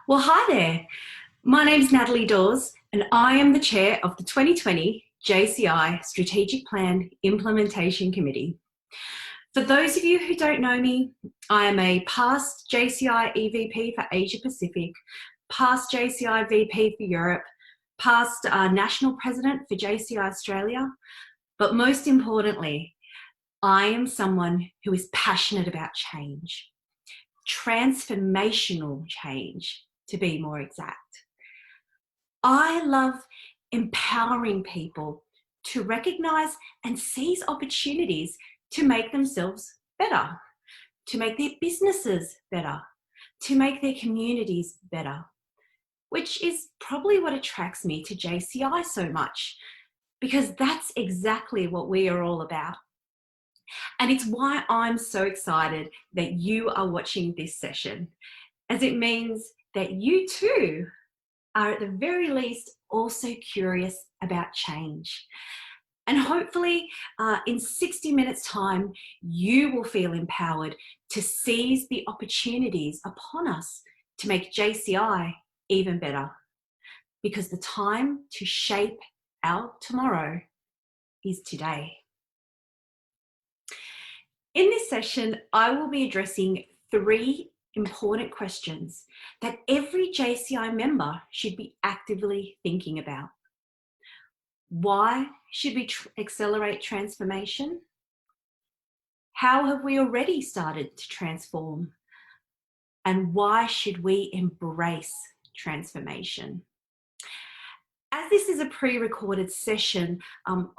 Well, hi there. My name's Natalie Dawes, and I am the chair of the 2020 JCI Strategic Plan Implementation Committee. For those of you who don't know me, I am a past JCI EVP for Asia Pacific, past JCI VP for Europe, past national president for JCI Australia, but most importantly, I am someone who is passionate about change, transformational change, to be more exact. I love empowering people to recognize and seize opportunities to make themselves better, to make their businesses better, to make their communities better, which is probably what attracts me to JCI so much, because that's exactly what we are all about. And it's why I'm so excited that you are watching this session, as it means that you too are at the very least also curious about change. And hopefully in 60 minutes time, you will feel empowered to seize the opportunities upon us to make JCI even better. Because the time to shape our tomorrow is today. In this session, I will be addressing 3 important questions that every JCI member should be actively thinking about. Why should we accelerate transformation? How have we already started to transform? And why should we embrace transformation? As this is a pre-recorded session,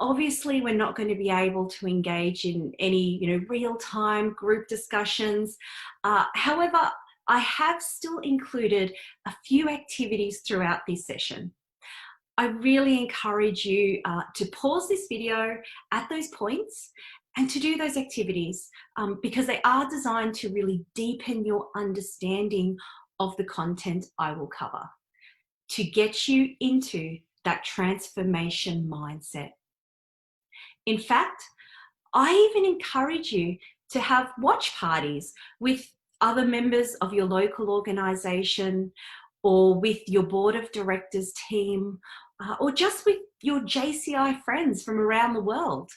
obviously we're not going to be able to engage in any real-time group discussions. However, I have still included a few activities throughout this session. I really encourage you to pause this video at those points and to do those activities because they are designed to really deepen your understanding of the content I will cover, to get you into that transformation mindset. In fact, I even encourage you to have watch parties with other members of your local organisation or with your board of directors team or just with your JCI friends from around the world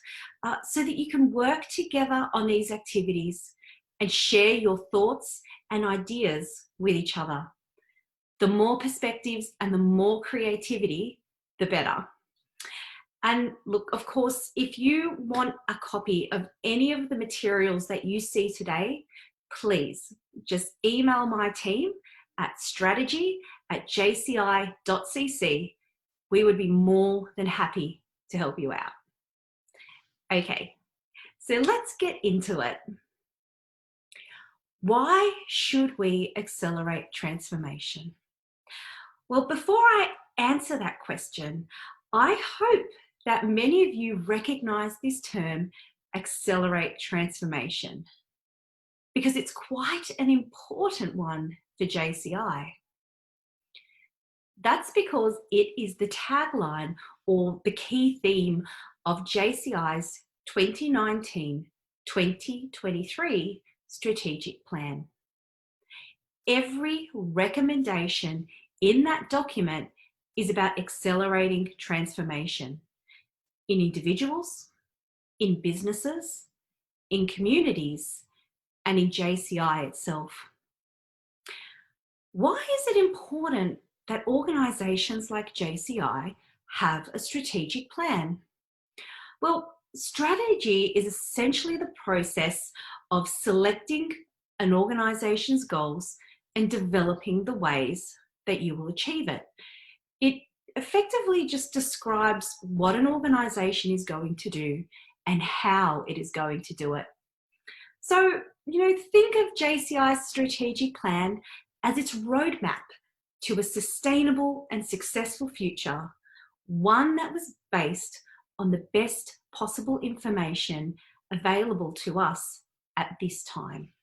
so that you can work together on these activities and share your thoughts and ideas with each other. The more perspectives and the more creativity, the better. And look, of course, if you want a copy of any of the materials that you see today, please just email my team at strategy@jci.cc. We would be more than happy to help you out. Okay, so let's get into it. Why should we accelerate transformation? Well, before I answer that question, I hope that many of you recognize this term, accelerate transformation, because it's quite an important one for JCI. That's because it is the tagline or the key theme of JCI's 2019-2023 strategic plan. Every recommendation in that document is about accelerating transformation in individuals, in businesses, in communities, and in JCI itself. Why is it important that organisations like JCI have a strategic plan? Well, strategy is essentially the process of selecting an organisation's goals and developing the ways that you will achieve it. It effectively just describes what an organisation is going to do and how it is going to do it. So, think of JCI's strategic plan as its roadmap to a sustainable and successful future, one that was based on the best possible information available to us at this time.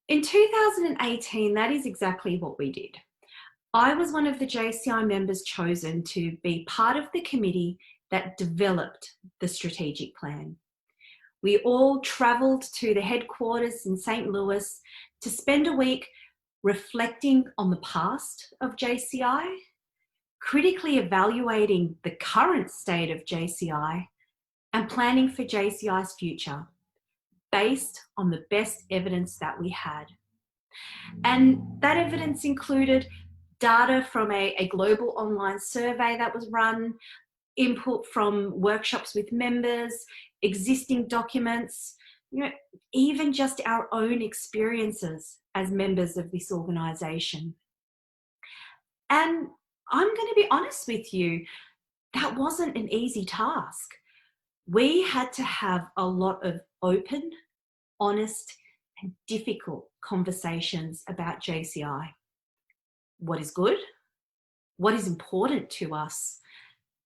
In 2018, that is exactly what we did. I was one of the JCI members chosen to be part of the committee that developed the strategic plan. We all travelled to the headquarters in St. Louis to spend a week reflecting on the past of JCI, critically evaluating the current state of JCI, and planning for JCI's future based on the best evidence that we had. And that evidence included data from a global online survey that was run, input from workshops with members, existing documents, even just our own experiences as members of this organisation. And I'm going to be honest with you, that wasn't an easy task. We had to have a lot of open, honest, and difficult conversations about JCI. What is good? What is important to us?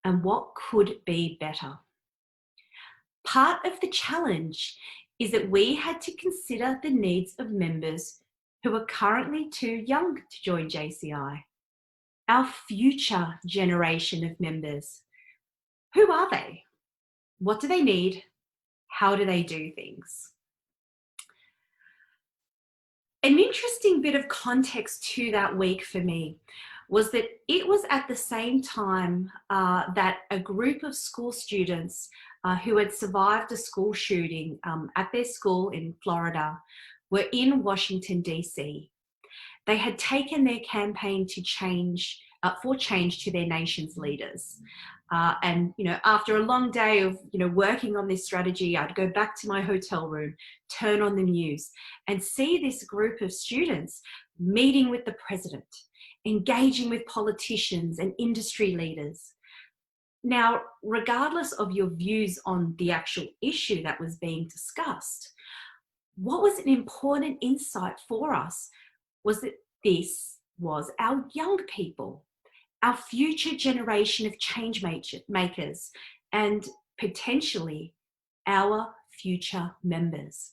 And what could be better? Part of the challenge is that we had to consider the needs of members who are currently too young to join JCI, our future generation of members. Who are they? What do they need? How do they do things? An interesting bit of context to that week for me was that it was at the same time that a group of school students who had survived a school shooting at their school in Florida were in Washington, DC. They had taken their campaign to change, for change to their nation's leaders. And after a long day of working on this strategy, I'd go back to my hotel room, turn on the news, and see this group of students meeting with the president, engaging with politicians and industry leaders. Now, regardless of your views on the actual issue that was being discussed, what was an important insight for us was that this was our young people, our future generation of change makers, and potentially our future members.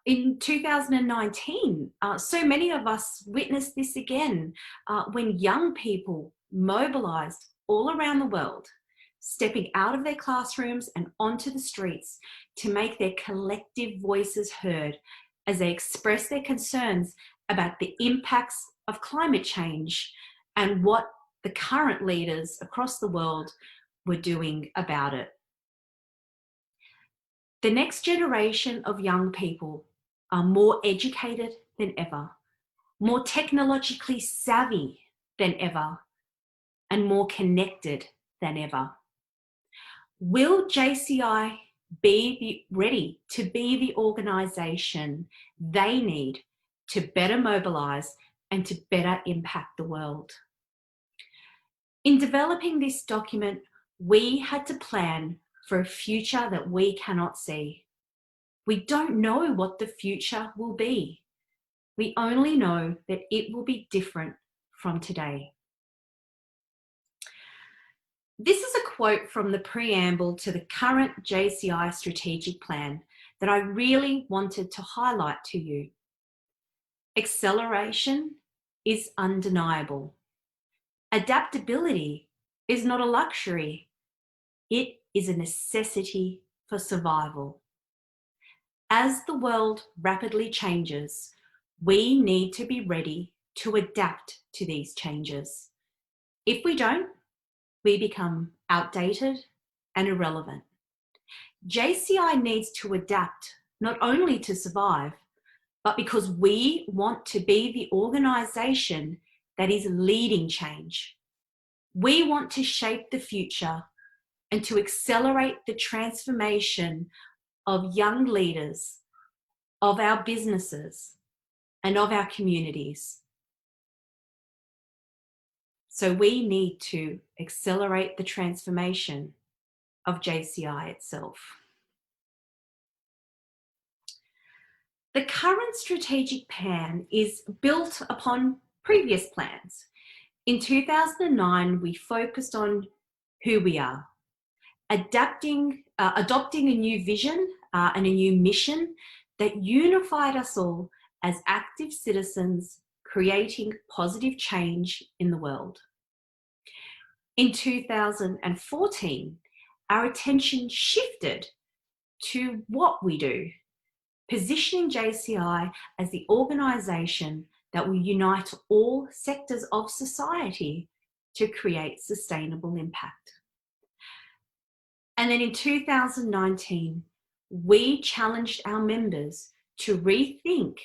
In 2019, so many of us witnessed this again when young people mobilised all around the world, stepping out of their classrooms and onto the streets to make their collective voices heard as they express their concerns about the impacts of climate change and what the current leaders across the world were doing about it. The next generation of young people are more educated than ever, more technologically savvy than ever, and more connected than ever. Will JCI be ready to be the organisation they need to better mobilise and to better impact the world? In developing this document, we had to plan for a future that we cannot see. We don't know what the future will be. We only know that it will be different from today. This is a quote from the preamble to the current JCI strategic plan that I really wanted to highlight to you. Acceleration is undeniable. Adaptability is not a luxury. It is a necessity for survival. As the world rapidly changes, we need to be ready to adapt to these changes. If we don't, we become outdated and irrelevant. JCI needs to adapt not only to survive, but because we want to be the organisation that is leading change. We want to shape the future and to accelerate the transformation of young leaders, of our businesses, and of our communities. So we need to accelerate the transformation of JCI itself. The current strategic plan is built upon previous plans. In 2009, we focused on who we are, adopting a new vision and a new mission that unified us all as active citizens creating positive change in the world. In 2014, our attention shifted to what we do positioning JCI as the organisation that will unite all sectors of society to create sustainable impact. And then in 2019, we challenged our members to rethink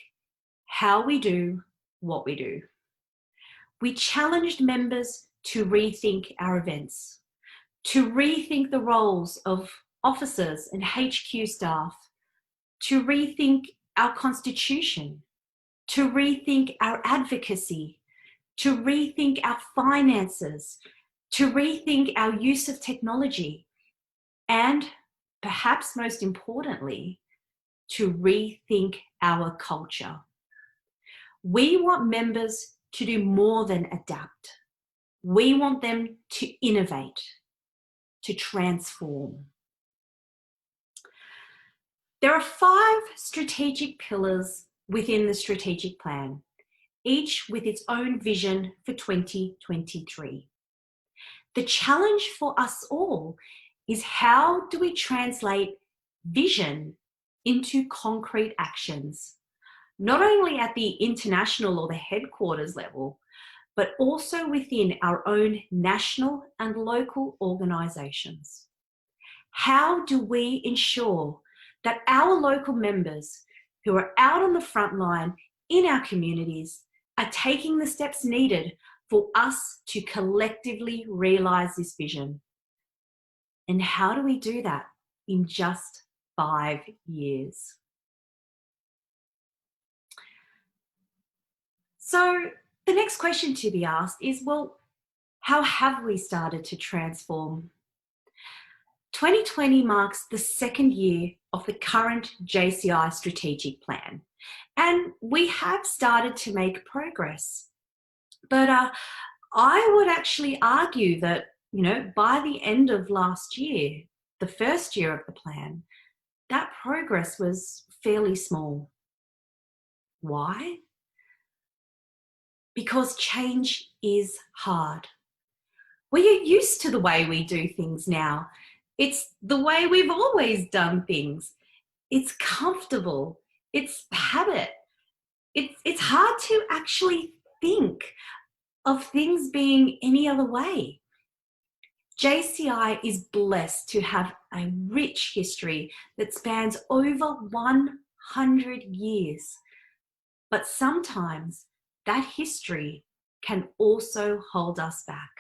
how we do what we do. We challenged members to rethink our events, to rethink the roles of officers and HQ staff, to rethink our constitution, to rethink our advocacy, to rethink our finances, to rethink our use of technology, and perhaps most importantly, to rethink our culture. We want members to do more than adapt. We want them to innovate, to transform. There are 5 strategic pillars within the strategic plan, each with its own vision for 2023. The challenge for us all is, how do we translate vision into concrete actions, not only at the international or the headquarters level, but also within our own national and local organisations? How do we ensure that our local members who are out on the front line in our communities are taking the steps needed for us to collectively realise this vision? And how do we do that in just 5 years? So the next question to be asked is, well, how have we started to transform? 2020 marks the 2nd year of the current JCI strategic plan, and we have started to make progress. But I would actually argue that, by the end of last year, the first year of the plan, that progress was fairly small. Why? Because change is hard. We are used to the way we do things now. It's the way we've always done things. It's comfortable. It's habit. It's hard to actually think of things being any other way. JCI is blessed to have a rich history that spans over 100 years. But sometimes that history can also hold us back.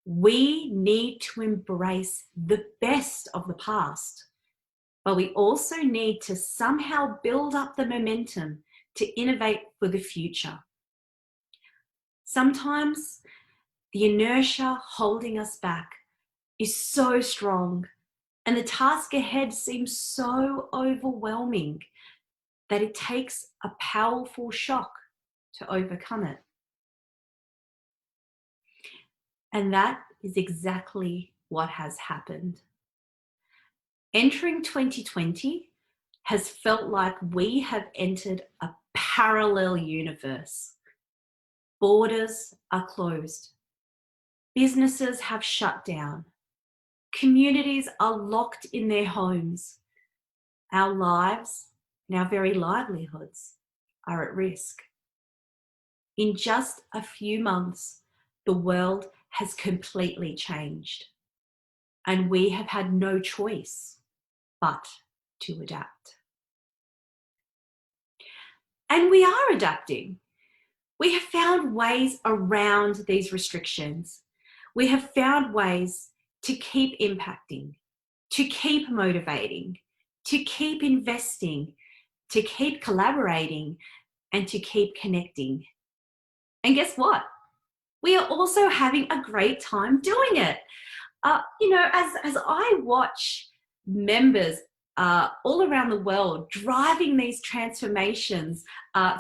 We need to embrace the best of the past, but we also need to somehow build up the momentum to innovate for the future. Sometimes the inertia holding us back is so strong, and the task ahead seems so overwhelming that it takes a powerful shock to overcome it. And that is exactly what has happened. Entering 2020 has felt like we have entered a parallel universe. Borders are closed. Businesses have shut down. Communities are locked in their homes. Our lives and our very livelihoods are at risk. In just a few months, the world has completely changed, and we have had no choice but to adapt. And we are adapting. We have found ways around these restrictions. We have found ways to keep impacting, to keep motivating, to keep investing, to keep collaborating, and to keep connecting. And guess what? We are also having a great time doing it. As I watch members all around the world driving these transformations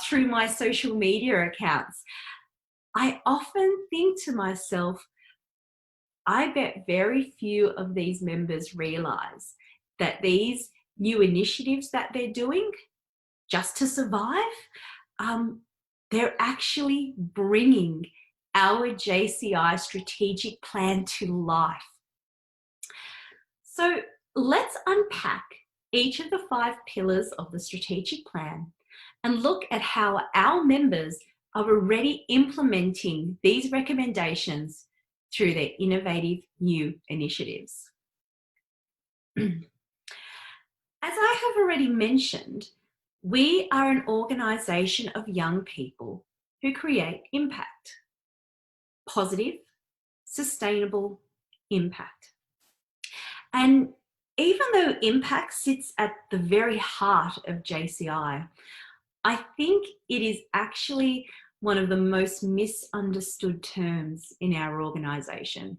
through my social media accounts, I often think to myself, I bet very few of these members realize that these new initiatives that they're doing just to survive, they're actually bringing our JCI strategic plan to life. So let's unpack each of the 5 pillars of the strategic plan and look at how our members are already implementing these recommendations through their innovative new initiatives. As I have already mentioned, we are an organisation of young people who create impact. Positive, sustainable impact. And even though impact sits at the very heart of JCI, I think it is actually one of the most misunderstood terms in our organisation.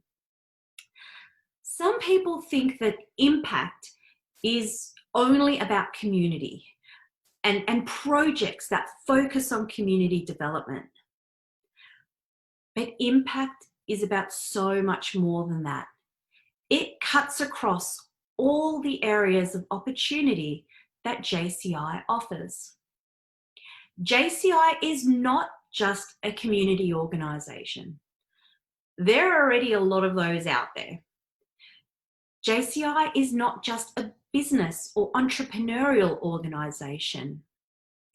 Some people think that impact is only about community and projects that focus on community development. But impact is about so much more than that. It cuts across all the areas of opportunity that JCI offers. JCI is not just a community organisation. There are already a lot of those out there. JCI is not just a business or entrepreneurial organisation.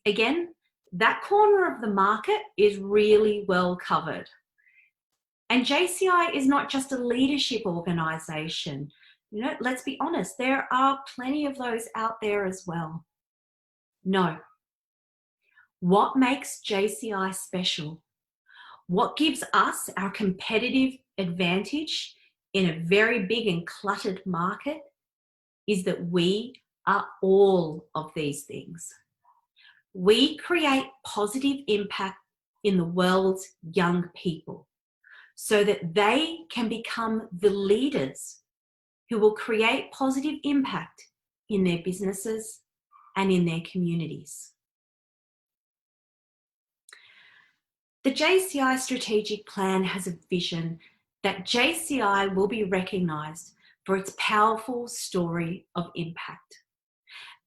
Again, that corner of the market is really well covered. And JCI is not just a leadership organisation. You know, let's be honest, there are plenty of those out there as well. No. What makes JCI special? What gives us our competitive advantage in a very big and cluttered market is that we are all of these things. We create positive impact in the world's young people so that they can become the leaders who will create positive impact in their businesses and in their communities. The JCI strategic plan has a vision that JCI will be recognised for its powerful story of impact.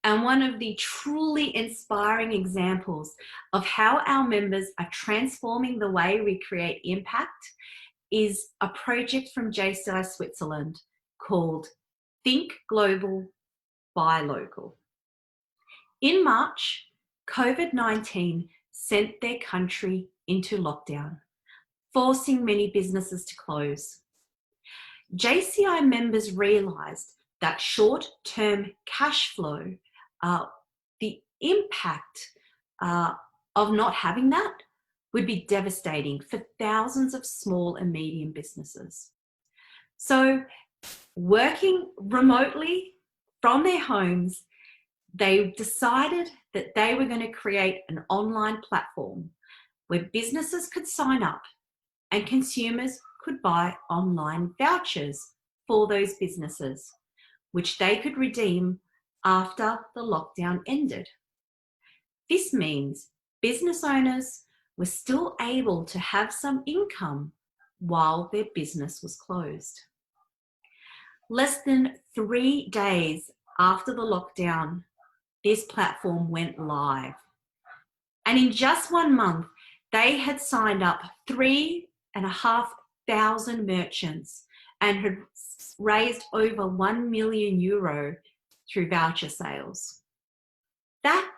And one of the truly inspiring examples of how our members are transforming the way we create impact is a project from JCI Switzerland called Think Global, Buy Local. In March, COVID-19 sent their country into lockdown, forcing many businesses to close. JCI members realised that short-term cash flow, the impact of not having that would be devastating for thousands of small and medium businesses. So, working remotely from their homes, they decided that they were going to create an online platform where businesses could sign up and consumers could buy online vouchers for those businesses, which they could redeem after the lockdown ended. This means business owners were still able to have some income while their business was closed. Less than 3 days after the lockdown, this platform went live. And in just 1 month, they had signed up 3,500 merchants and had raised over €1 million through voucher sales. That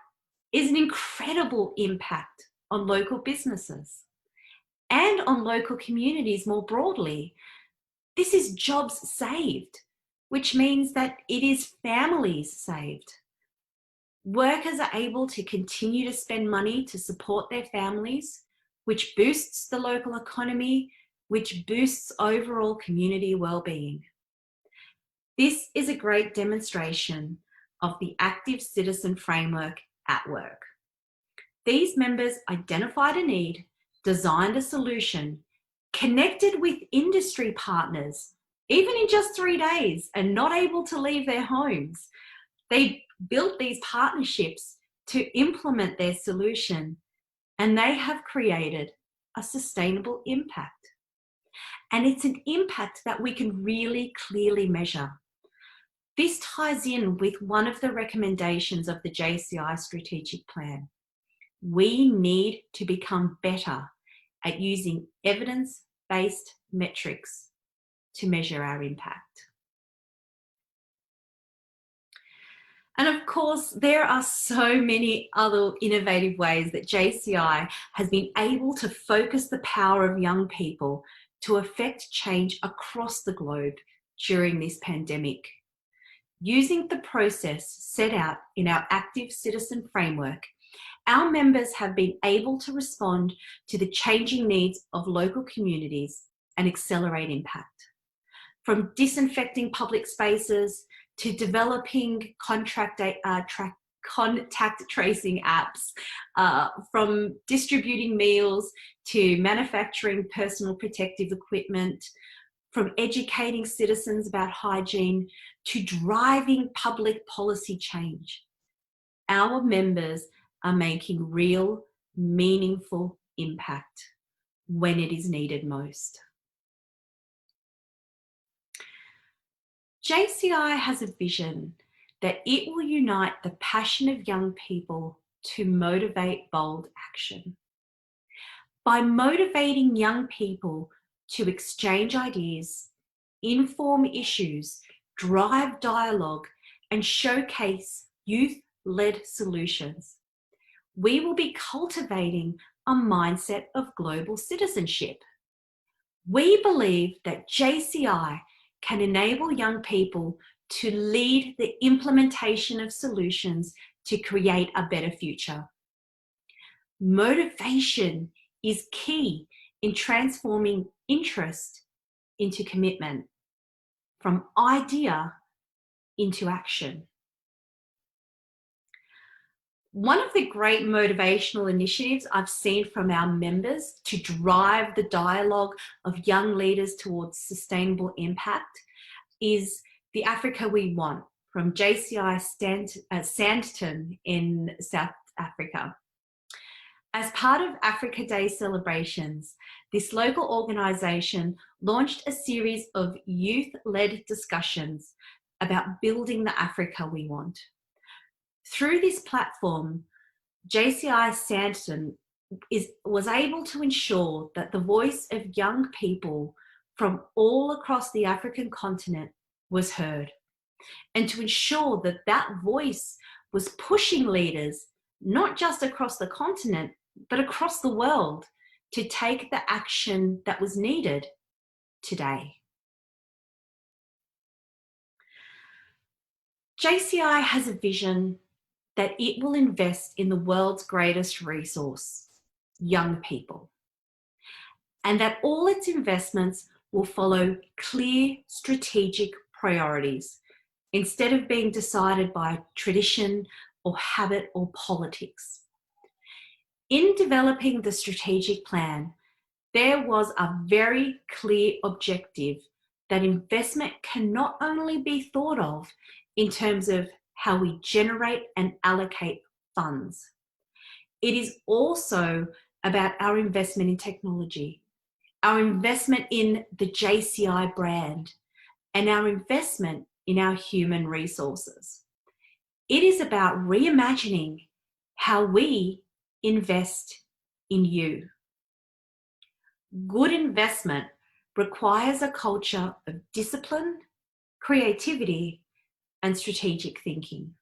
is an incredible impact on local businesses and on local communities more broadly. This is jobs saved, which means that it is families saved. Workers are able to continue to spend money to support their families, which boosts the local economy, which boosts overall community well-being. This is a great demonstration of the active citizen framework at work. These members identified a need, designed a solution, connected with industry partners, even in just 3 days and not able to leave their homes. They built these partnerships to implement their solution, and they have created a sustainable impact. And it's an impact that we can really clearly measure. This ties in with one of the recommendations of the JCI strategic plan. We need to become better at using evidence-based metrics to measure our impact. And of course, there are so many other innovative ways that JCI has been able to focus the power of young people to affect change across the globe during this pandemic. Using the process set out in our Active Citizen Framework, our members have been able to respond to the changing needs of local communities and accelerate impact. From disinfecting public spaces to developing contact tracing apps, from distributing meals to manufacturing personal protective equipment, from educating citizens about hygiene to driving public policy change. Our members are making real, meaningful impact when it is needed most. JCI has a vision that it will unite the passion of young people to motivate bold action. By motivating young people to exchange ideas, inform issues, drive dialogue, and showcase youth-led solutions, we will be cultivating a mindset of global citizenship. We believe that JCI can enable young people to lead the implementation of solutions to create a better future. Motivation is key in transforming interest into commitment, from idea into action. One of the great motivational initiatives I've seen from our members to drive the dialogue of young leaders towards sustainable impact is the Africa We Want from JCI Sandton in South Africa. As part of Africa Day celebrations, this local organisation launched a series of youth-led discussions about building the Africa we want. Through this platform, JCI Sandton was able to ensure that the voice of young people from all across the African continent was heard, and to ensure that that voice was pushing leaders, not just across the continent, but across the world, to take the action that was needed today. JCI has a vision that it will invest in the world's greatest resource, young people, and that all its investments will follow clear strategic priorities instead of being decided by tradition or habit or politics. In developing the strategic plan, there was a very clear objective that investment can not only be thought of in terms of how we generate and allocate funds. It is also about our investment in technology, our investment in the JCI brand, and our investment in our human resources. It is about reimagining how we invest in you. Good investment requires a culture of discipline, creativity, and strategic thinking.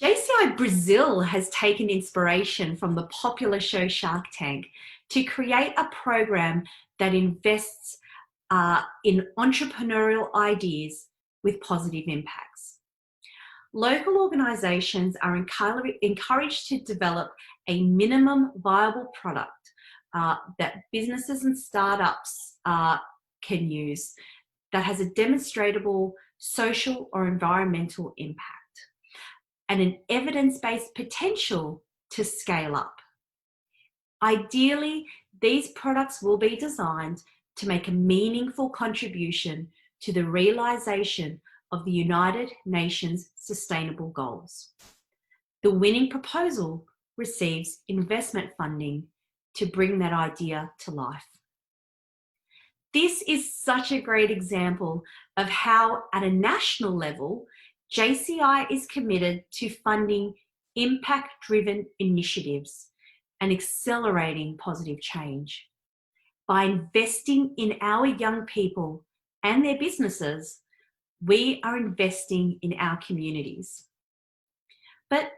JCI Brazil has taken inspiration from the popular show Shark Tank to create a program that invests in entrepreneurial ideas with positive impacts. Local organisations are encouraged to develop a minimum viable product that businesses and startups can use that has a demonstrable social or environmental impact and an evidence-based potential to scale up. Ideally, these products will be designed to make a meaningful contribution to the realisation of the United Nations Sustainable Goals. The winning proposal receives investment funding to bring that idea to life. This is such a great example of how, at a national level, JCI is committed to funding impact-driven initiatives and accelerating positive change. By investing in our young people and their businesses, we are investing in our communities. But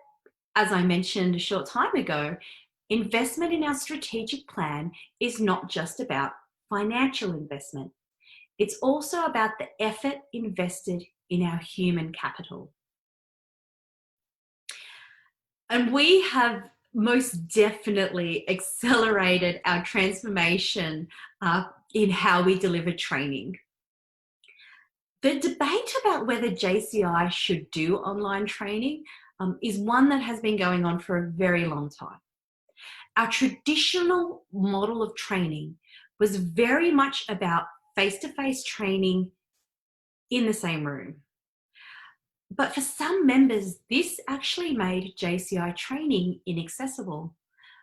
as I mentioned a short time ago, investment in our strategic plan is not just about financial investment. It's also about the effort invested in our human capital. And we have most definitely accelerated our transformation in how we deliver training. The debate about whether JCI should do online training is one that has been going on for a very long time. Our traditional model of training was very much about face-to-face training in the same room. But for some members, this actually made JCI training inaccessible,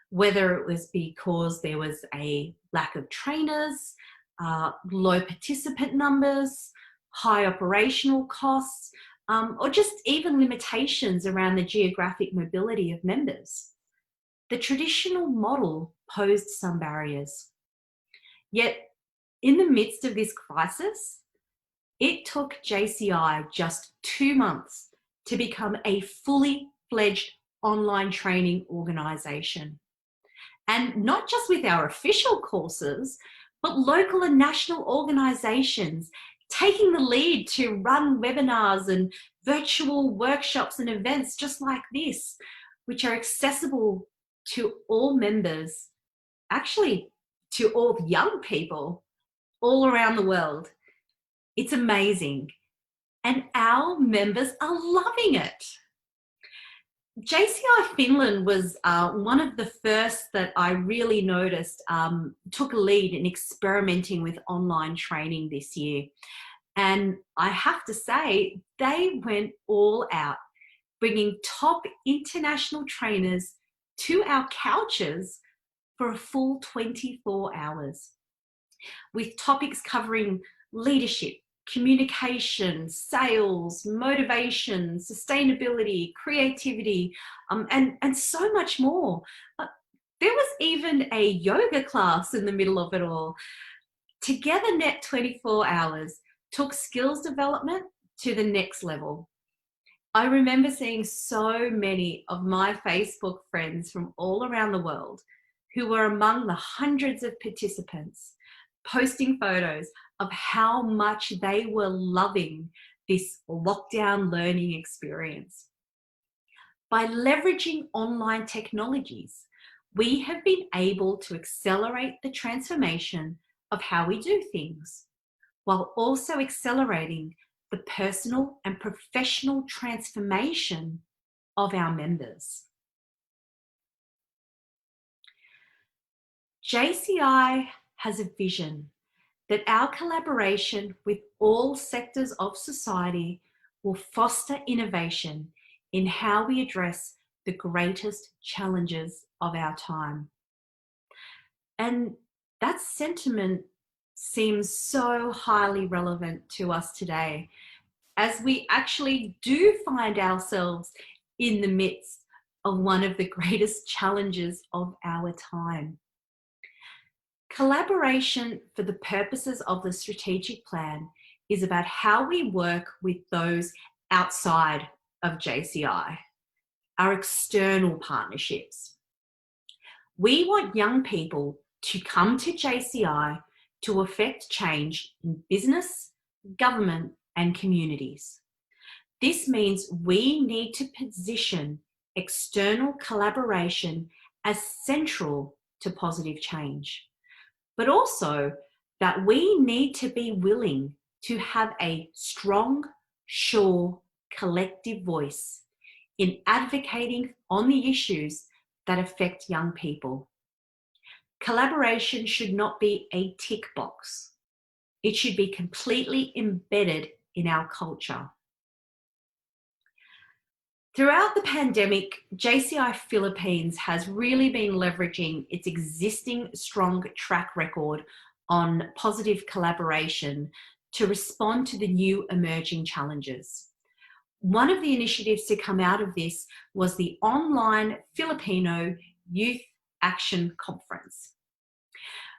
whether it was because there was a lack of trainers, low participant numbers, high operational costs, or just even limitations around the geographic mobility of members. The traditional model posed some barriers. Yet, in the midst of this crisis, it took JCI just 2 months to become a fully fledged online training organisation. And not just with our official courses, but local and national organisations taking the lead to run webinars and virtual workshops and events just like this, which are accessible to all members, actually to all young people all around the world. It's amazing. And our members are loving it. JCI Finland was one of the first that I really noticed took a lead in experimenting with online training this year. And I have to say, they went all out, bringing top international trainers to our couches for a full 24 hours, with topics covering leadership, communication, sales, motivation, sustainability, creativity, and so much more. There was even a yoga class in the middle of it all. Together Net 24 Hours took skills development to the next level. I remember seeing so many of my Facebook friends from all around the world who were among the hundreds of participants posting photos of how much they were loving this lockdown learning experience. By leveraging online technologies, we have been able to accelerate the transformation of how we do things, while also accelerating the personal and professional transformation of our members. JCI has a vision that our collaboration with all sectors of society will foster innovation in how we address the greatest challenges of our time. And that sentiment seems so highly relevant to us today, as we actually do find ourselves in the midst of one of the greatest challenges of our time. Collaboration for the purposes of the strategic plan is about how we work with those outside of JCI, our external partnerships. We want young people to come to JCI to affect change in business, government, and communities. This means we need to position external collaboration as central to positive change, but also that we need to be willing to have a strong, sure, collective voice in advocating on the issues that affect young people. Collaboration should not be a tick box. It should be completely embedded in our culture. Throughout the pandemic, JCI Philippines has really been leveraging its existing strong track record on positive collaboration to respond to the new emerging challenges. One of the initiatives to come out of this was the online Filipino Youth Action Conference.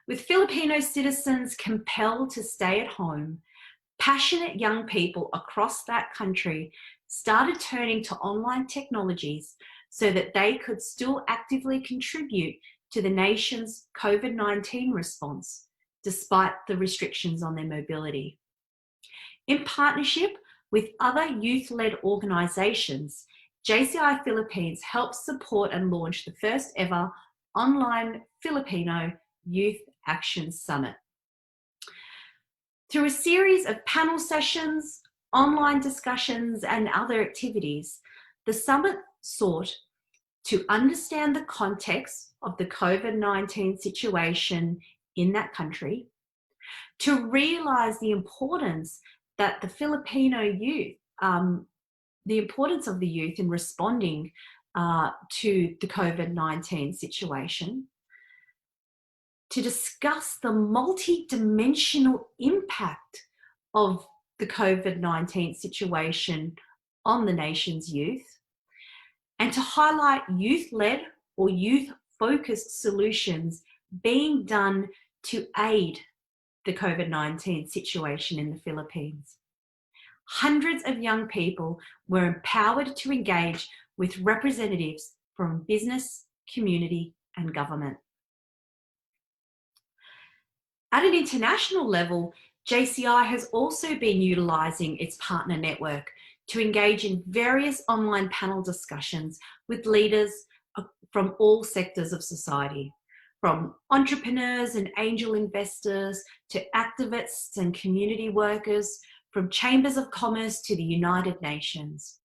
With Filipino citizens compelled to stay at home, Passionate young people across that country started turning to online technologies so that they could still actively contribute to the nation's COVID-19 response, despite the restrictions on their mobility. In partnership with other youth-led organisations, JCI Philippines helped support and launch the first ever online Filipino Youth Action Summit. Through a series of panel sessions, online discussions, and other activities, the summit sought to understand the context of the COVID-19 situation in that country, to realise the importance that the Filipino youth, the importance of the youth in responding to the COVID-19 situation, to discuss the multi-dimensional impact of the COVID-19 situation on the nation's youth, and to highlight youth-led or youth-focused solutions being done to aid the COVID-19 situation in the Philippines. Hundreds of young people were empowered to engage with representatives from business, community, and government. At an international level, JCI has also been utilising its partner network to engage in various online panel discussions with leaders from all sectors of society, from entrepreneurs and angel investors to activists and community workers, from chambers of commerce to the United Nations.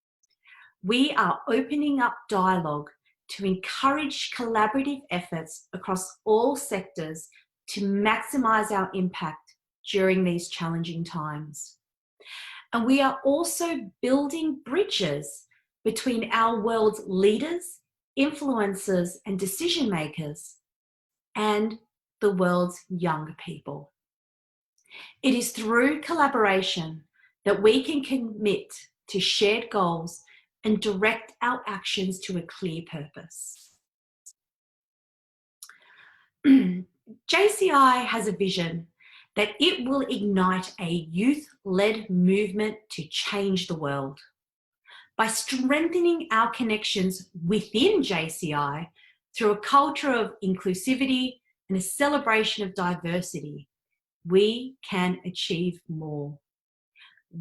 We are opening up dialogue to encourage collaborative efforts across all sectors to maximise our impact during these challenging times. And we are also building bridges between our world's leaders, influencers, and decision makers and the world's young people. It is through collaboration that we can commit to shared goals and direct our actions to a clear purpose. JCI has a vision that it will ignite a youth-led movement to change the world. By strengthening our connections within JCI through a culture of inclusivity and a celebration of diversity, we can achieve more.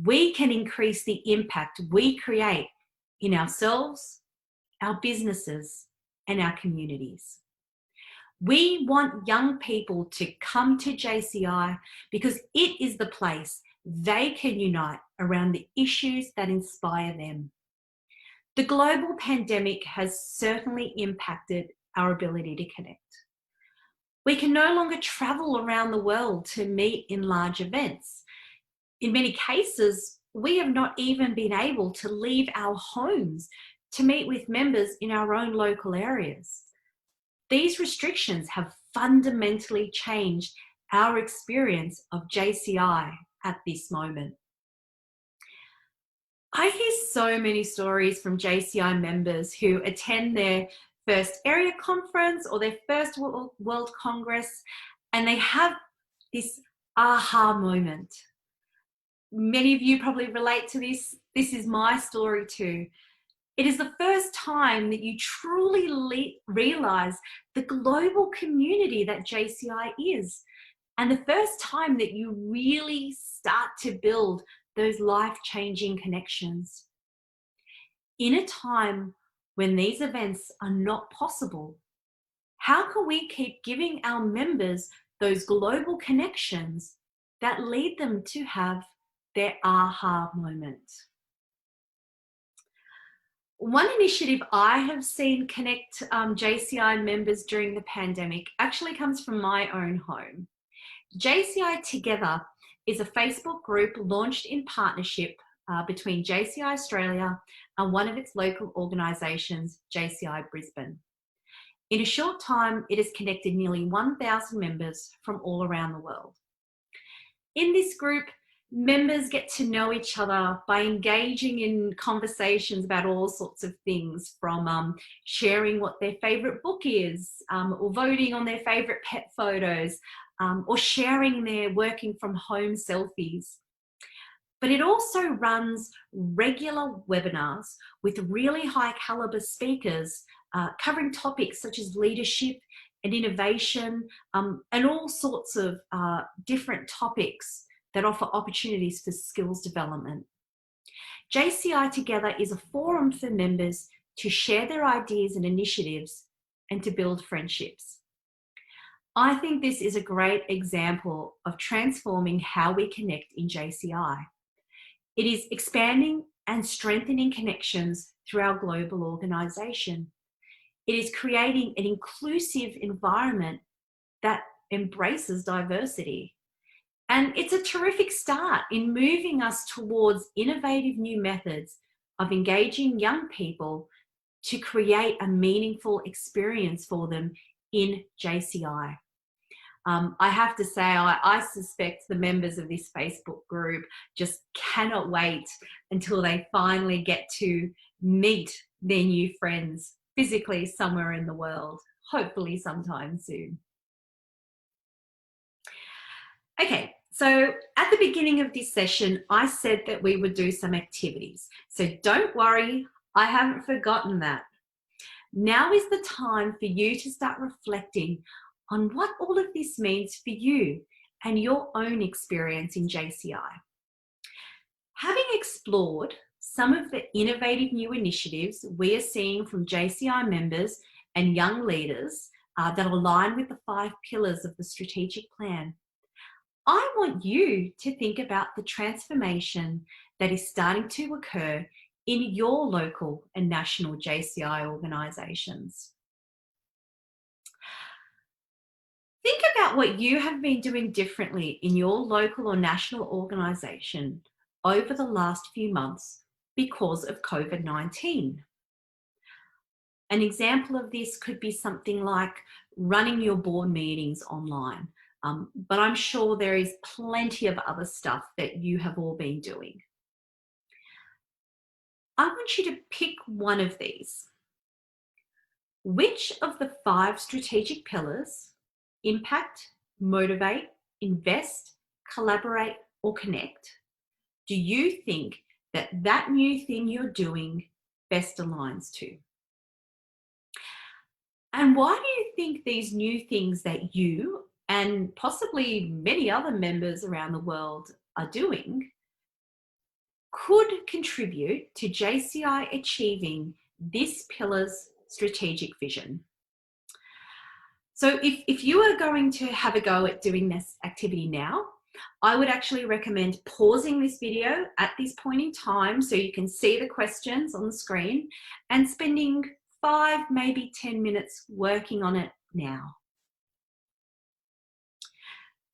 We can increase the impact we create in ourselves, our businesses, and our communities. We want young people to come to JCI because it is the place they can unite around the issues that inspire them. The global pandemic has certainly impacted our ability to connect. We can no longer travel around the world to meet in large events. In many cases, we have not even been able to leave our homes to meet with members in our own local areas. These restrictions have fundamentally changed our experience of JCI at this moment. I hear so many stories from JCI members who attend their first area conference or their first World Congress, and they have this aha moment. Many of you probably relate to this. This is my story too. It is the first time that you truly realize the global community that JCI is, and the first time that you really start to build those life-changing connections. In a time when these events are not possible, how can we keep giving our members those global connections that lead them to have their aha moment? One initiative I have seen connect JCI members during the pandemic actually comes from my own home. JCI Together is a Facebook group launched in partnership between JCI Australia and one of its local organisations, JCI Brisbane. In a short time, it has connected nearly 1,000 members from all around the world. In this group, members get to know each other by engaging in conversations about all sorts of things, from sharing what their favourite book is, or voting on their favourite pet photos, or sharing their working from home selfies. but it also runs regular webinars with really high caliber speakers covering topics such as leadership and innovation, and all sorts of different topics that offer opportunities for skills development. JCI Together is a forum for members to share their ideas and initiatives and to build friendships. I think this is a great example of transforming how we connect in JCI. It is expanding and strengthening connections through our global organisation. It is creating an inclusive environment that embraces diversity. And it's a terrific start in moving us towards innovative new methods of engaging young people to create a meaningful experience for them in JCI. I have to say, I suspect the members of this Facebook group just cannot wait until they finally get to meet their new friends physically somewhere in the world, hopefully sometime soon. Okay, so at the beginning of this session, I said that we would do some activities. So don't worry, I haven't forgotten that. Now is the time for you to start reflecting on what all of this means for you and your own experience in JCI. Having explored some of the innovative new initiatives we are seeing from JCI members and young leaders that align with the 5 pillars of the strategic plan, I want you to think about the transformation that is starting to occur in your local and national JCI organisations. Think about what you have been doing differently in your local or national organisation over the last few months because of COVID-19. An example of this could be something like running your board meetings online, but I'm sure there is plenty of other stuff that you have all been doing. I want you to pick one of these. Which of the 5 strategic pillars, impact, motivate, invest, collaborate, or connect, do you think that new thing you're doing best aligns to? And why do you think these new things that you and possibly many other members around the world are doing could contribute to JCI achieving this pillar's strategic vision? So if you are going to have a go at doing this activity now, I would actually recommend pausing this video at this point in time so you can see the questions on the screen and spending 5, maybe 10 minutes working on it now.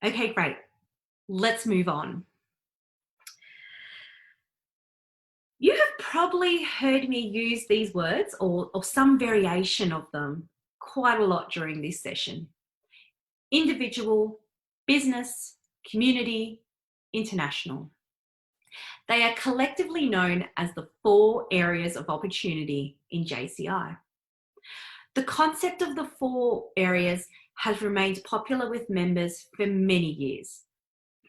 Okay, great. Let's move on. You have probably heard me use these words or some variation of them quite a lot during this session. Individual, business, community, international. They are collectively known as the 4 areas of opportunity in JCI. The concept of the 4 areas has remained popular with members for many years,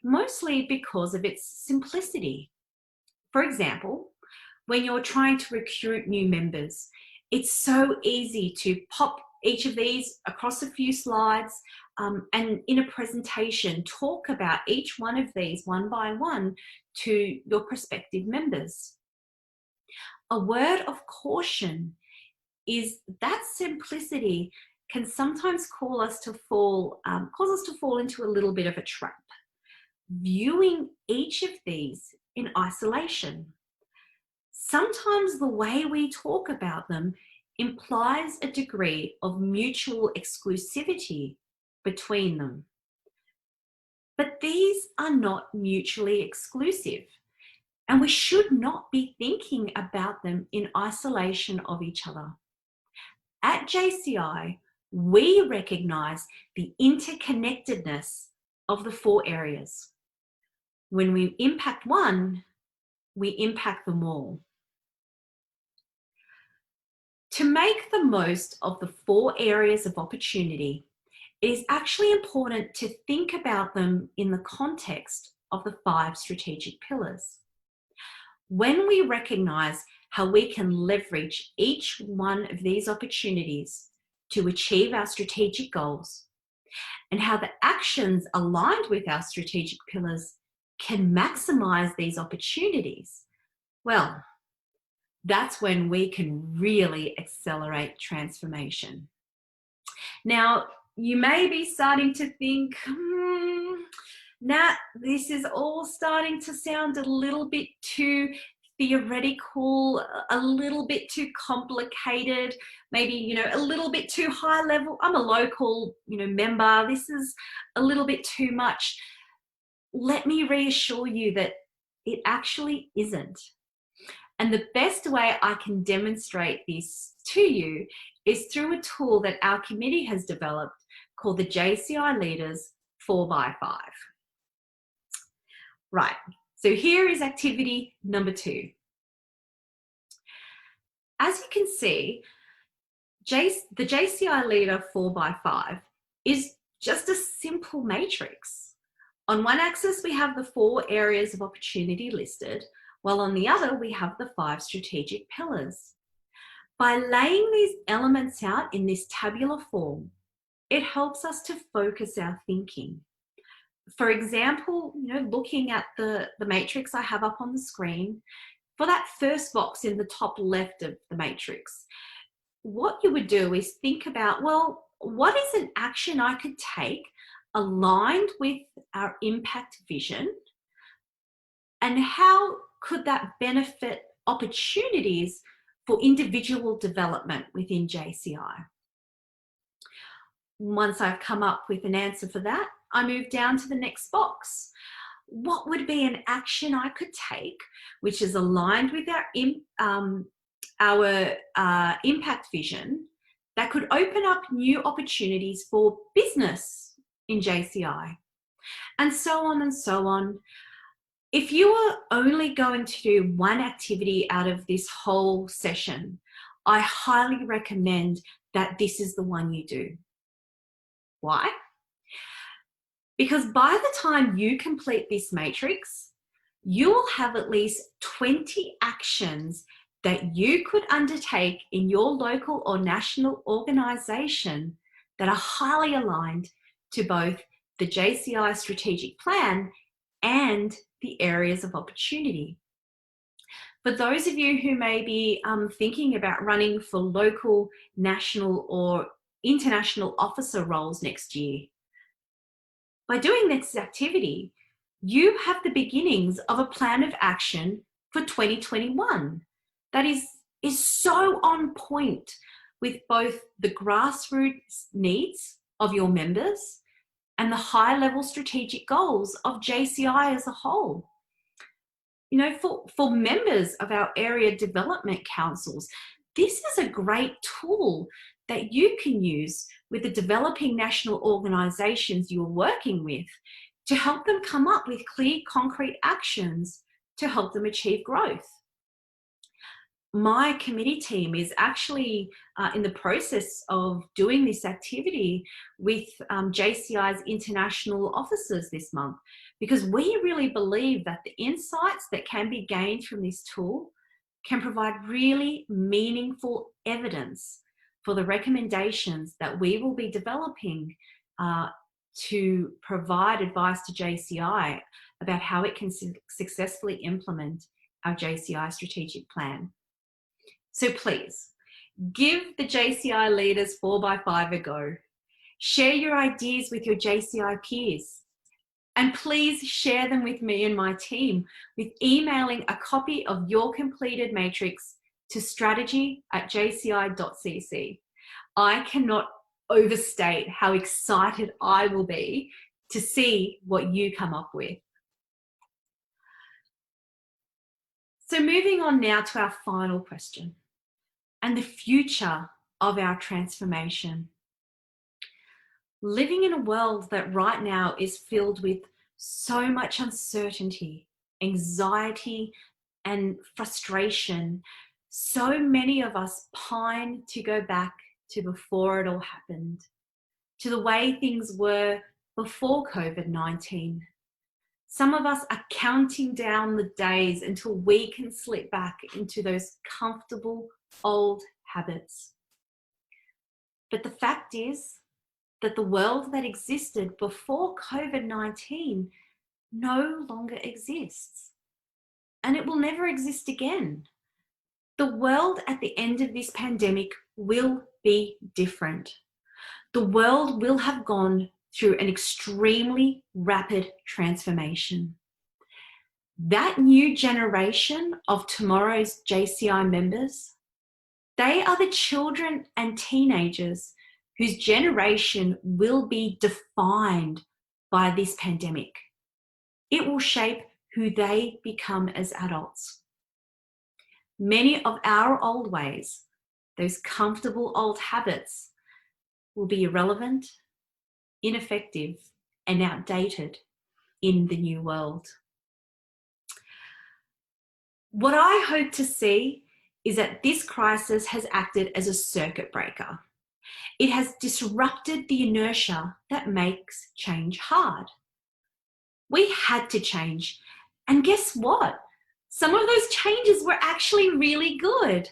mostly because of its simplicity. For example, when you're trying to recruit new members, it's so easy to pop each of these across a few slides and in a presentation talk about each one of these one by one to your prospective members. A word of caution is that simplicity can sometimes cause us to fall into a little bit of a trap, viewing each of these in isolation. Sometimes the way we talk about them implies a degree of mutual exclusivity between them. But these are not mutually exclusive, and we should not be thinking about them in isolation of each other. At JCI, we recognise the interconnectedness of the 4 areas. When we impact one, we impact them all. To make the most of the 4 areas of opportunity, it is actually important to think about them in the context of the 5 strategic pillars. When we recognize how we can leverage each one of these opportunities to achieve our strategic goals, and how the actions aligned with our strategic pillars can maximize these opportunities, well, that's when we can really accelerate transformation. Now, you may be starting to think, Nat, this is all starting to sound a little bit too theoretical, a little bit too complicated, maybe, a little bit too high level. I'm a local, member. This is a little bit too much. Let me reassure you that it actually isn't. And the best way I can demonstrate this to you is through a tool that our committee has developed called the JCI Leaders 4x5. Right, so here is activity number 2. As you can see, the JCI Leader 4x5 is just a simple matrix. On one axis, we have the 4 areas of opportunity listed, while on the other, we have the 5 strategic pillars. By laying these elements out in this tabular form, it helps us to focus our thinking. For example, looking at the matrix I have up on the screen, for that first box in the top left of the matrix, what you would do is think about, well, what is an action I could take aligned with our impact vision, and how could that benefit opportunities for individual development within JCI? Once I've come up with an answer for that, I move down to the next box. What would be an action I could take which is aligned with our impact vision that could open up new opportunities for business in JCI? And so on and so on. If you are only going to do one activity out of this whole session, I highly recommend that this is the one you do. Why? Because by the time you complete this matrix, you will have at least 20 actions that you could undertake in your local or national organisation that are highly aligned to both the JCI strategic plan and the areas of opportunity. For those of you who may be thinking about running for local, national or international officer roles next year, by doing this activity, you have the beginnings of a plan of action for 2021 that is so on point with both the grassroots needs of your members and the high-level strategic goals of JCI as a whole. For members of our area development councils, this is a great tool that you can use with the developing national organisations you're working with to help them come up with clear, concrete actions to help them achieve growth. My committee team is actually in the process of doing this activity with JCI's international officers this month, because we really believe that the insights that can be gained from this tool can provide really meaningful evidence for the recommendations that we will be developing to provide advice to JCI about how it can successfully implement our JCI strategic plan. So please, give the JCI Leaders 4x5 a go. Share your ideas with your JCI peers. And please share them with me and my team with emailing a copy of your completed matrix to strategy@jci.cc. I cannot overstate how excited I will be to see what you come up with. So moving on now to our final question and the future of our transformation. Living in a world that right now is filled with so much uncertainty, anxiety, and frustration, so many of us pine to go back to before it all happened, to the way things were before COVID-19. Some of us are counting down the days until we can slip back into those comfortable old habits. But the fact is that the world that existed before COVID-19 no longer exists, and it will never exist again. The world at the end of this pandemic will be different. The world will have gone through an extremely rapid transformation. That new generation of tomorrow's JCI members, they are the children and teenagers whose generation will be defined by this pandemic. It will shape who they become as adults. Many of our old ways, those comfortable old habits, will be irrelevant, ineffective, and outdated in the new world. What I hope to see is that this crisis has acted as a circuit breaker. It has disrupted the inertia that makes change hard. We had to change, and guess what? Some of those changes were actually really good.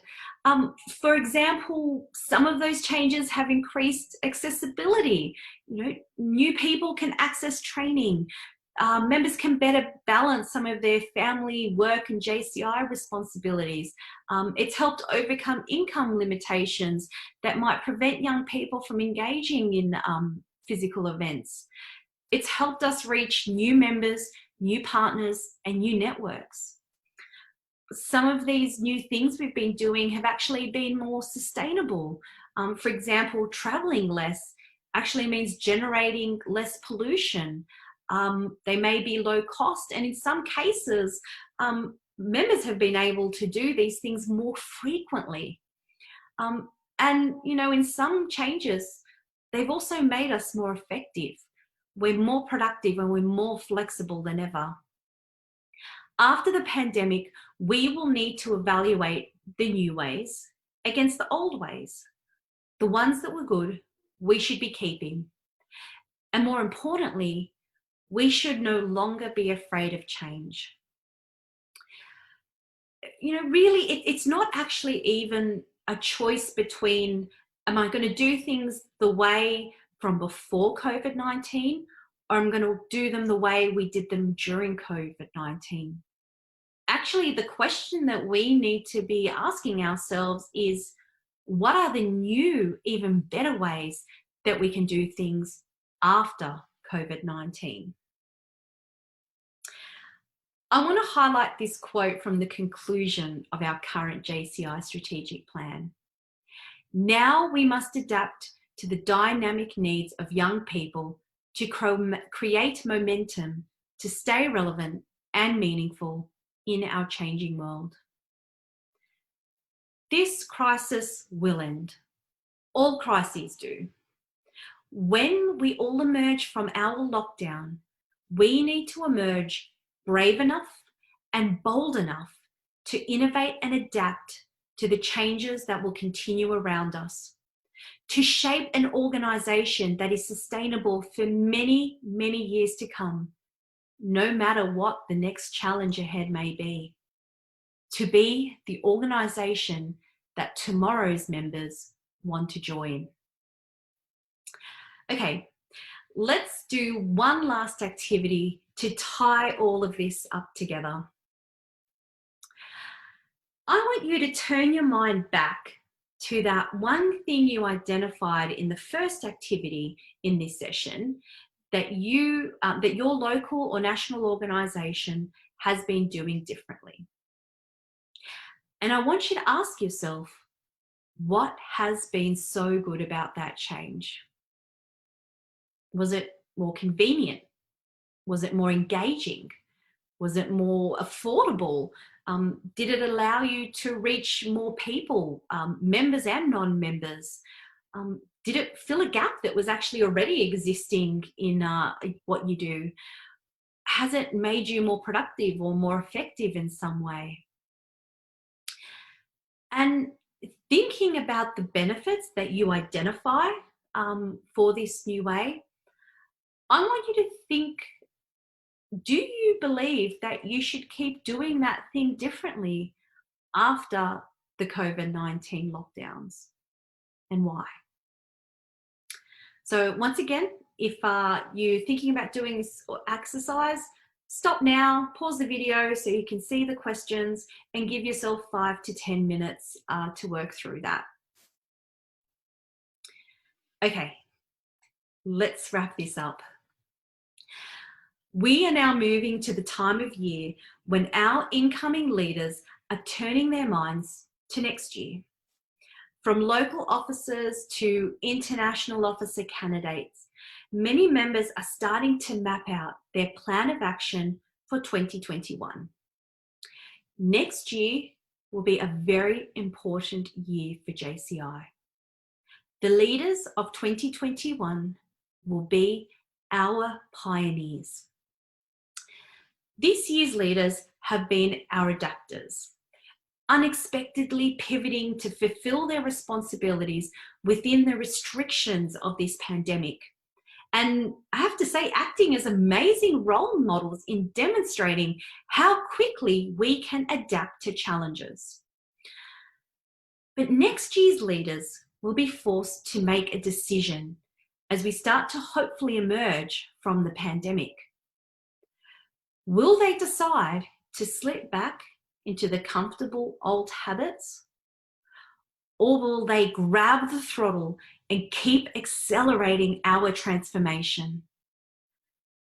For example, some of those changes have increased accessibility. New people can access training. Members can better balance some of their family, work, and JCI responsibilities. It's helped overcome income limitations that might prevent young people from engaging in physical events. It's helped us reach new members, new partners, and new networks. Some of these new things we've been doing have actually been more sustainable. For example, traveling less actually means generating less pollution. They may be low cost, and in some cases, members have been able to do these things more frequently. And in some changes, they've also made us more effective. We're more productive and we're more flexible than ever. After the pandemic, we will need to evaluate the new ways against the old ways. The ones that were good, we should be keeping. And more importantly, we should no longer be afraid of change. Really, it's not actually even a choice between, am I going to do things the way from before COVID-19, or I'm going to do them the way we did them during COVID-19? Actually, the question that we need to be asking ourselves is, what are the new, even better ways that we can do things after COVID-19? I want to highlight this quote from the conclusion of our current JCI strategic plan. Now we must adapt to the dynamic needs of young people to create momentum to stay relevant and meaningful in our changing world. This crisis will end. All crises do. When we all emerge from our lockdown, we need to emerge brave enough and bold enough to innovate and adapt to the changes that will continue around us, to shape an organisation that is sustainable for many, many years to come, no matter what the next challenge ahead may be, to be the organisation that tomorrow's members want to join. Okay, let's do one last activity to tie all of this up together. I want you to turn your mind back to that one thing you identified in the first activity in this session that your local or national organisation has been doing differently. And I want you to ask yourself, what has been so good about that change? Was it more convenient? Was it more engaging? Was it more affordable? Did it allow you to reach more people, members and non-members? Did it fill a gap that was actually already existing in what you do? Has it made you more productive or more effective in some way? And thinking about the benefits that you identify for this new way, I want you to think do you believe that you should keep doing that thing differently after the COVID-19 lockdowns, and why? So once again, if you're thinking about doing this exercise, stop now, pause the video so you can see the questions, and give yourself 5 to 10 minutes to work through that. Okay, let's wrap this up. We are now moving to the time of year when our incoming leaders are turning their minds to next year. From local officers to international officer candidates, many members are starting to map out their plan of action for 2021. Next year will be a very important year for JCI. The leaders of 2021 will be our pioneers. This year's leaders have been our adapters, unexpectedly pivoting to fulfill their responsibilities within the restrictions of this pandemic. And I have to say, acting as amazing role models in demonstrating how quickly we can adapt to challenges. But next year's leaders will be forced to make a decision as we start to hopefully emerge from the pandemic. Will they decide to slip back into the comfortable old habits? Or will they grab the throttle and keep accelerating our transformation?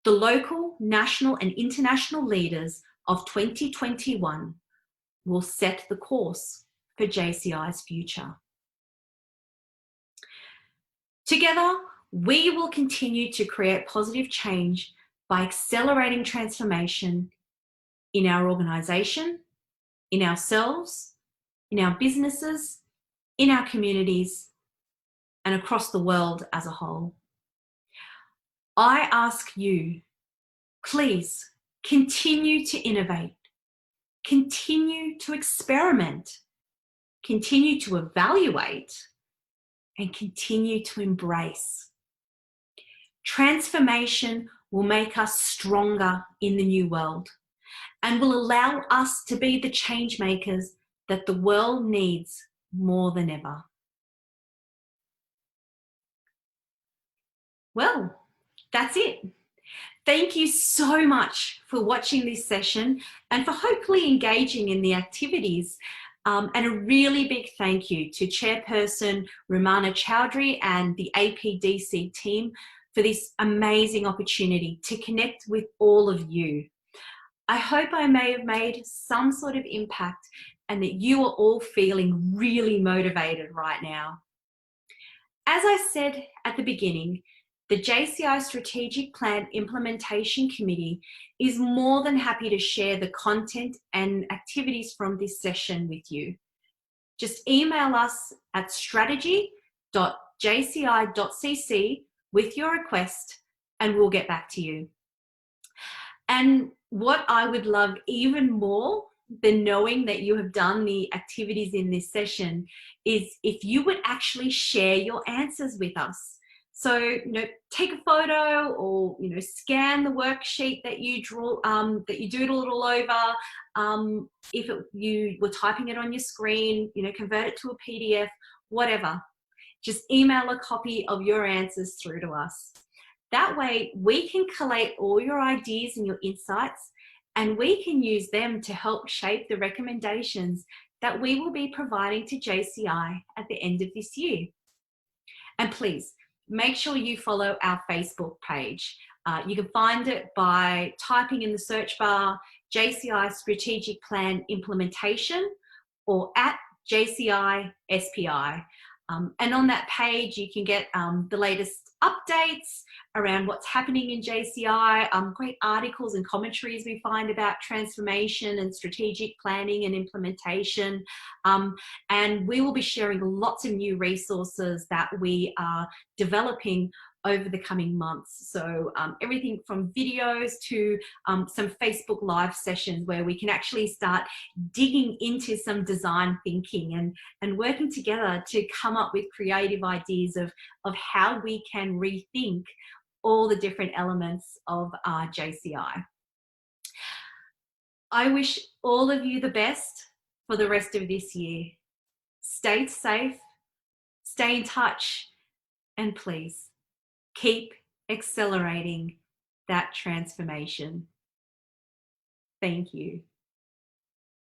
The local, national, and international leaders of 2021 will set the course for JCI's future. Together, we will continue to create positive change by accelerating transformation in our organisation, in ourselves, in our businesses, in our communities, and across the world as a whole. I ask you, please continue to innovate, continue to experiment, continue to evaluate, and continue to embrace. Transformation will make us stronger in the new world and will allow us to be the change makers that the world needs more than ever. Well, that's it. Thank you so much for watching this session and for hopefully engaging in the activities. And a really big thank you to Chairperson Rumana Chowdhury and the APDC team for this amazing opportunity to connect with all of you. I hope I may have made some sort of impact and that you are all feeling really motivated right now. As I said at the beginning, the JCI Strategic Plan Implementation Committee is more than happy to share the content and activities from this session with you. Just email us at strategy.jci.cc with your request and we'll get back to you. And what I would love even more than knowing that you have done the activities in this session is if you would actually share your answers with us. So, take a photo or, scan the worksheet that you draw, that you doodle it all over. If you were typing it on your screen, convert it to a PDF, whatever. Just email a copy of your answers through to us. That way we can collate all your ideas and your insights, and we can use them to help shape the recommendations that we will be providing to JCI at the end of this year. And please, make sure you follow our Facebook page. You can find it by typing in the search bar JCI Strategic Plan Implementation or at JCI SPI. And on that page, you can get the latest updates around what's happening in JCI, great articles and commentaries we find about transformation and strategic planning and implementation. And we will be sharing lots of new resources that we are developing over the coming months. So everything from videos to some Facebook Live sessions where we can actually start digging into some design thinking and working together to come up with creative ideas of how we can rethink all the different elements of JCI. I wish all of you the best for the rest of this year. Stay safe, stay in touch, and please keep accelerating that transformation. Thank you.